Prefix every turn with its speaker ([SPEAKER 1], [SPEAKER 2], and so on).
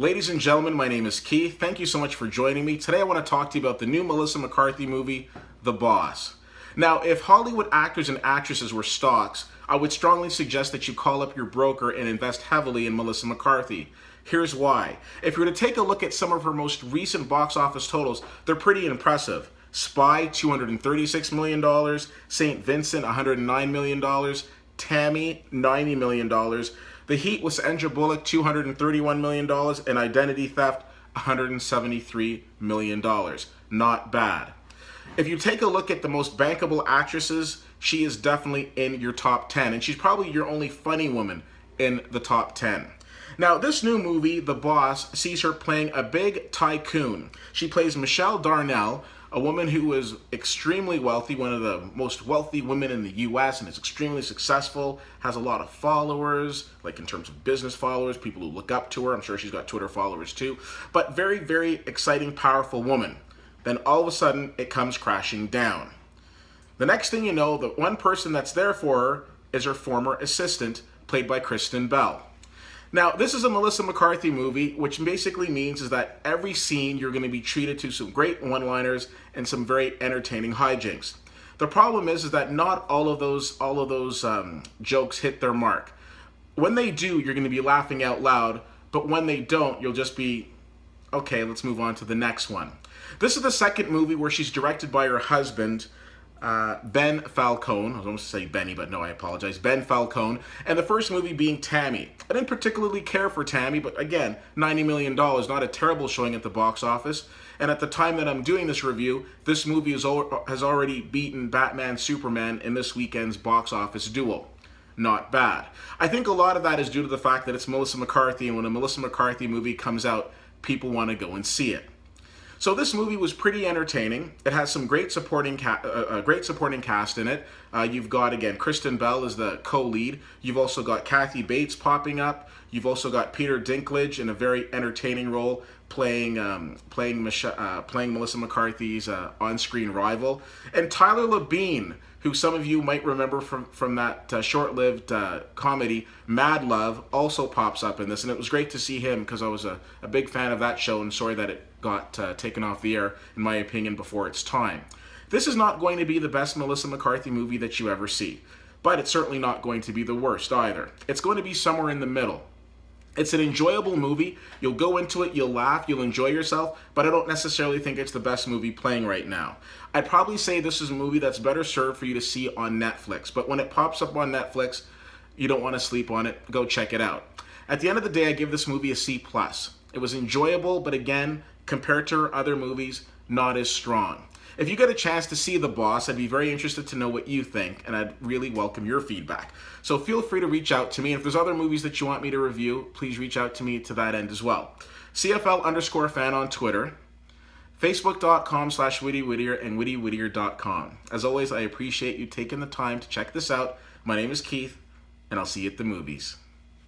[SPEAKER 1] Ladies and gentlemen, my name is Keith. Thank you so much for joining me. Today I want to talk to you about the new Melissa McCarthy movie, The Boss. Now, if Hollywood actors and actresses were stocks, I would strongly suggest that you call up your broker and invest heavily in Melissa McCarthy. Here's why. If you were to take a look at some of her most recent box office totals, they're pretty impressive. Spy, $236 million. St. Vincent, $109 million. Tammy, $90 million. The Heat with Sandra Bullock, $231 million, and Identity Theft, $173 million. Not bad. If you take a look at the most bankable actresses, she is definitely in your top 10, and she's probably your only funny woman in the top 10. Now, this new movie, The Boss, sees her playing a big tycoon. She plays Michelle Darnell, a woman who is extremely wealthy, one of the most wealthy women in the US, and is extremely successful, has a lot of followers, like in terms of business followers, people who look up to her. I'm sure she's got Twitter followers too. But very, very exciting, powerful woman. Then all of a sudden, it comes crashing down. The next thing you know, the one person that's there for her is her former assistant, played by Kristen Bell. Now, this is a Melissa McCarthy movie, which basically means is that every scene you're going to be treated to some great one-liners and some very entertaining hijinks. The problem is that not all of those jokes hit their mark. When they do, you're going to be laughing out loud, but when they don't, you'll just be, okay, let's move on to the next one. This is the second movie where she's directed by her husband, Ben Falcone. I was almost to say Benny, but no, I apologize. Ben Falcone. And the first movie being Tammy. I didn't particularly care for Tammy, but again, $90 million, not a terrible showing at the box office. And at the time that I'm doing this review, this movie has already beaten Batman Superman in this weekend's box office duel. Not bad. I think a lot of that is due to the fact that it's Melissa McCarthy, and when a Melissa McCarthy movie comes out, people want to go and see it. So this movie was pretty entertaining. It has some great supporting cast in it. You've got, again, Kristen Bell as the co-lead. You've also got Kathy Bates popping up. You've also got Peter Dinklage in a very entertaining role playing Melissa McCarthy's on-screen rival. And Tyler Labine, who some of you might remember from that short-lived comedy, Mad Love, also pops up in this. And it was great to see him because I was a big fan of that show, and sorry that it got taken off the air, in my opinion, before its time. This is not going to be the best Melissa McCarthy movie that you ever see, but it's certainly not going to be the worst either. It's going to be somewhere in the middle. It's an enjoyable movie. You'll go into it, you'll laugh, you'll enjoy yourself, but I don't necessarily think it's the best movie playing right now. I'd probably say this is a movie that's better served for you to see on Netflix, but when it pops up on Netflix, you don't want to sleep on it. Go check it out. At the end of the day, I give this movie a C+. It was enjoyable, but again, compared to her other movies, not as strong. If you get a chance to see The Boss, I'd be very interested to know what you think, and I'd really welcome your feedback. So feel free to reach out to me. If there's other movies that you want me to review, please reach out to me to that end as well. CFL_fan on Twitter, Facebook.com/WittyWhittier, and WittyWhittier.com. As always, I appreciate you taking the time to check this out. My name is Keith, and I'll see you at the movies.